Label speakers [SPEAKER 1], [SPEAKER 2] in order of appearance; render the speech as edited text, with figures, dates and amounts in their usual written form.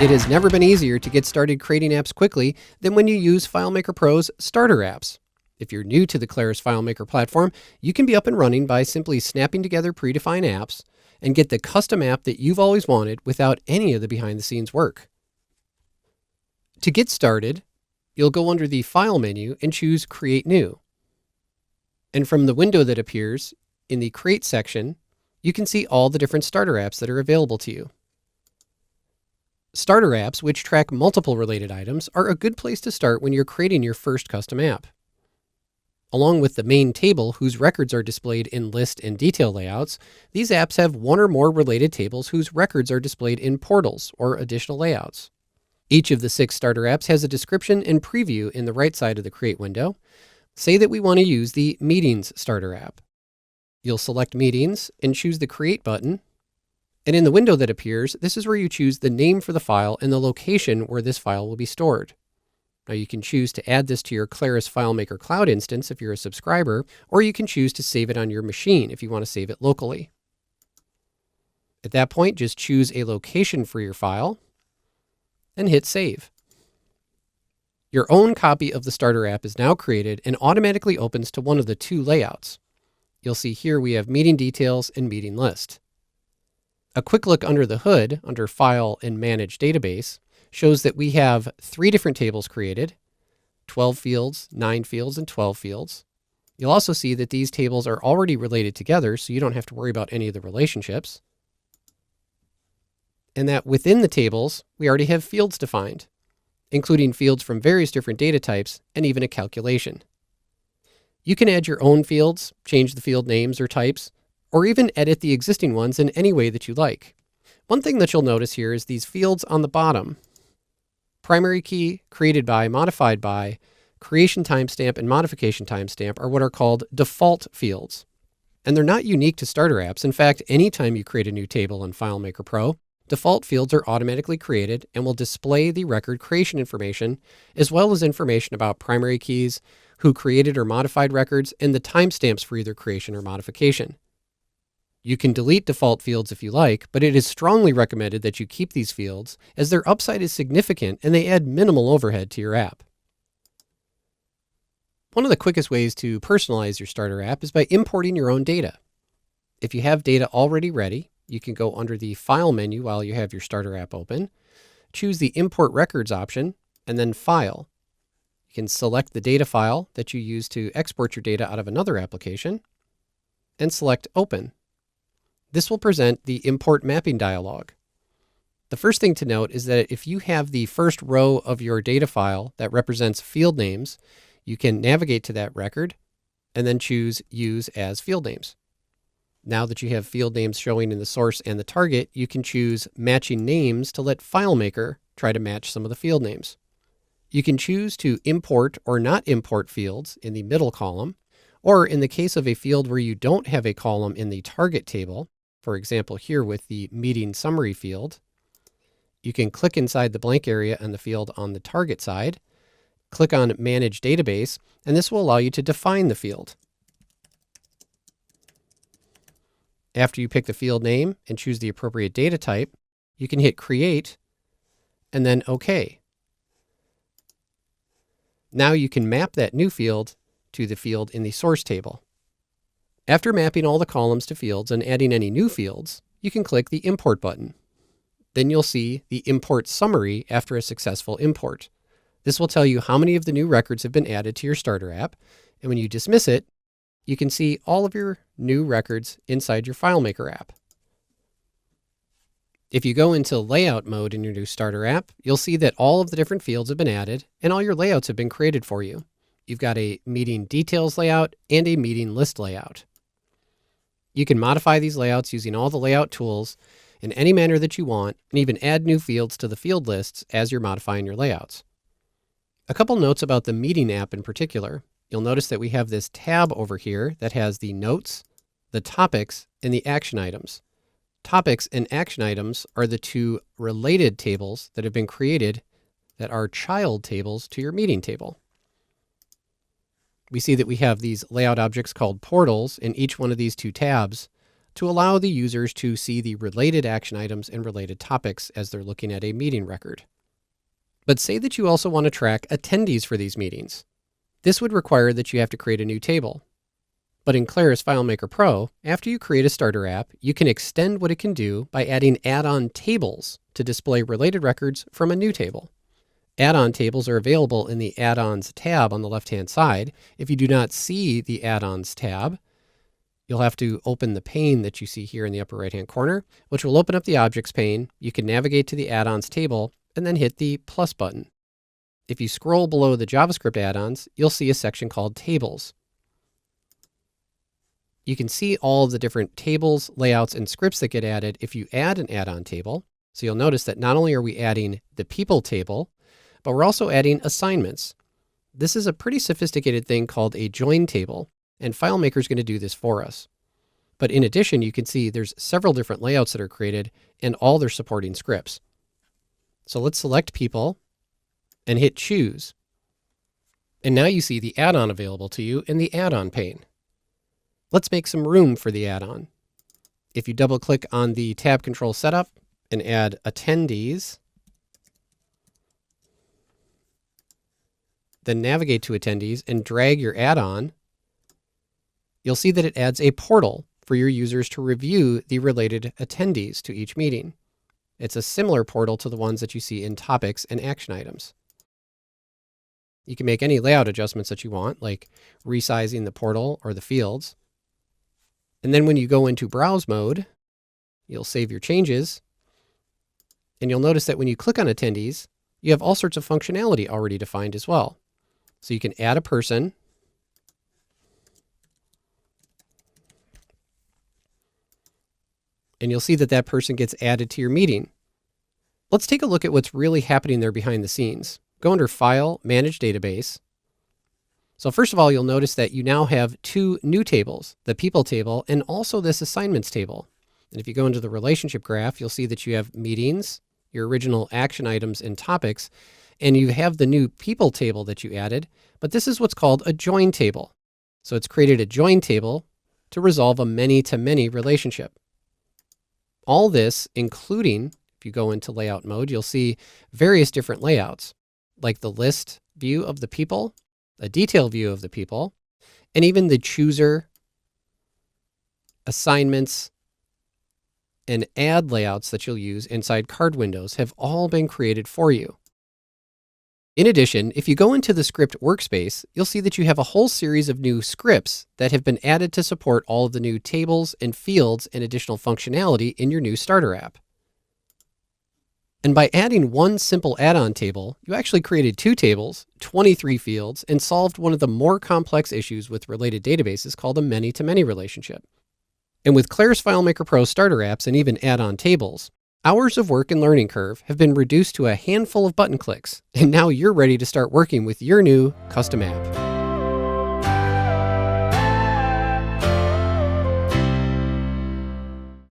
[SPEAKER 1] It has never been easier to get started creating apps quickly than when you use FileMaker Pro's starter apps. If you're new to the Claris FileMaker platform, you can be up and running by simply snapping together predefined apps and get the custom app that you've always wanted without any of the behind-the-scenes work. To get started, you'll go under the File menu and choose Create New. And from the window that appears in the Create section, you can see all the different starter apps that are available to you. Starter apps, which track multiple related items, are a good place to start when you're creating your first custom app. Along with the main table, whose records are displayed in list and detail layouts, these apps have one or more related tables whose records are displayed in portals or additional layouts. Each of the 6 starter apps has a description and preview in the right side of the Create window. Say that we want to use the Meetings starter app. You'll select Meetings and choose the Create button. And in the window that appears, this is where you choose the name for the file and the location where this file will be stored. Now you can choose to add this to your Claris FileMaker Cloud instance if you're a subscriber, or you can choose to save it on your machine if you want to save it locally. At that point, just choose a location for your file and hit Save. Your own copy of the starter app is now created and automatically opens to one of the 2 layouts. You'll see here we have Meeting Details and Meeting List. A quick look under the hood, under File and Manage Database, shows that we have 3 different tables created, 12 fields, 9 fields, and 12 fields. You'll also see that these tables are already related together, so you don't have to worry about any of the relationships. And that within the tables, we already have fields defined, including fields from various different data types and even a calculation. You can add your own fields, change the field names or types, or even edit the existing ones in any way that you like. One thing that you'll notice here is these fields on the bottom. Primary key, created by, modified by, creation timestamp, and modification timestamp are what are called default fields. And they're not unique to starter apps. In fact, anytime you create a new table in FileMaker Pro, default fields are automatically created and will display the record creation information, as well as information about primary keys, who created or modified records, and the timestamps for either creation or modification. You can delete default fields if you like, but it is strongly recommended that you keep these fields as their upside is significant and they add minimal overhead to your app. One of the quickest ways to personalize your starter app is by importing your own data. If you have data already ready, you can go under the File menu while you have your starter app open, choose the Import Records option, and then File. You can select the data file that you use to export your data out of another application, and select Open. This will present the Import Mapping dialog. The first thing to note is that if you have the first row of your data file that represents field names, you can navigate to that record and then choose Use as Field Names. Now that you have field names showing in the source and the target, you can choose Matching Names to let FileMaker try to match some of the field names. You can choose to import or not import fields in the middle column, or in the case of a field where you don't have a column in the target table, for example, here with the Meeting Summary field, you can click inside the blank area on the field on the target side, click on Manage Database, and this will allow you to define the field. After you pick the field name and choose the appropriate data type, you can hit Create and then OK. Now you can map that new field to the field in the source table. After mapping all the columns to fields and adding any new fields, you can click the Import button. Then you'll see the Import Summary after a successful import. This will tell you how many of the new records have been added to your starter app, and when you dismiss it, you can see all of your new records inside your FileMaker app. If you go into layout mode in your new starter app, you'll see that all of the different fields have been added and all your layouts have been created for you. You've got a Meeting Details layout and a Meeting List layout. You can modify these layouts using all the layout tools in any manner that you want, and even add new fields to the field lists as you're modifying your layouts. A couple notes about the Meeting app in particular. You'll notice that we have this tab over here that has the notes, the topics, and the action items. Topics and action items are the 2 related tables that have been created that are child tables to your meeting table. We see that we have these layout objects called portals in each one of these 2 tabs to allow the users to see the related action items and related topics as they're looking at a meeting record. But say that you also want to track attendees for these meetings. This would require that you have to create a new table. But in Claris FileMaker Pro, after you create a starter app, you can extend what it can do by adding Addon Tables to display related records from a new table. Addon Tables are available in the Add-ons tab on the left-hand side. If you do not see the Add-ons tab, you'll have to open the pane that you see here in the upper right-hand corner, which will open up the Objects pane. You can navigate to the Add-ons table and then hit the plus button. If you scroll below the JavaScript add-ons, you'll see a section called Tables. You can see all of the different tables, layouts, and scripts that get added if you add an add-on table. So you'll notice that not only are we adding the people table, but we're also adding assignments. This is a pretty sophisticated thing called a join table, and FileMaker is going to do this for us. But in addition, you can see there's several different layouts that are created and all their supporting scripts. So let's select people and hit choose. And now you see the add-on available to you in the add-on pane. Let's make some room for the add-on. If you double click on the tab control setup and add attendees, then navigate to attendees and drag your add-on, you'll see that it adds a portal for your users to review the related attendees to each meeting. It's a similar portal to the ones that you see in topics and action items. You can make any layout adjustments that you want, like resizing the portal or the fields. And then when you go into browse mode, you'll save your changes. And you'll notice that when you click on attendees, you have all sorts of functionality already defined as well. So you can add a person, and you'll see that that person gets added to your meeting. Let's take a look at what's really happening there behind the scenes. Go under File, Manage Database. So first of all, you'll notice that you now have two new tables, the People table and also this Assignments table. And if you go into the relationship graph, you'll see that you have meetings, your original action items and topics, and you have the new People table that you added, but this is what's called a join table. So it's created a join table to resolve a many-to-many relationship. All this, including, if you go into layout mode, you'll see various different layouts, like the list view of the people, a detail view of the people, and even the chooser, assignments, and add layouts that you'll use inside card windows have all been created for you. In addition, if you go into the script workspace, you'll see that you have a whole series of new scripts that have been added to support all of the new tables and fields and additional functionality in your new starter app. And by adding one simple add-on table, you actually created two tables, 23 fields, and solved one of the more complex issues with related databases called a many-to-many relationship. And with Claris FileMaker Pro starter apps and even add-on tables, hours of work and learning curve have been reduced to a handful of button clicks, and now you're ready to start working with your new custom app.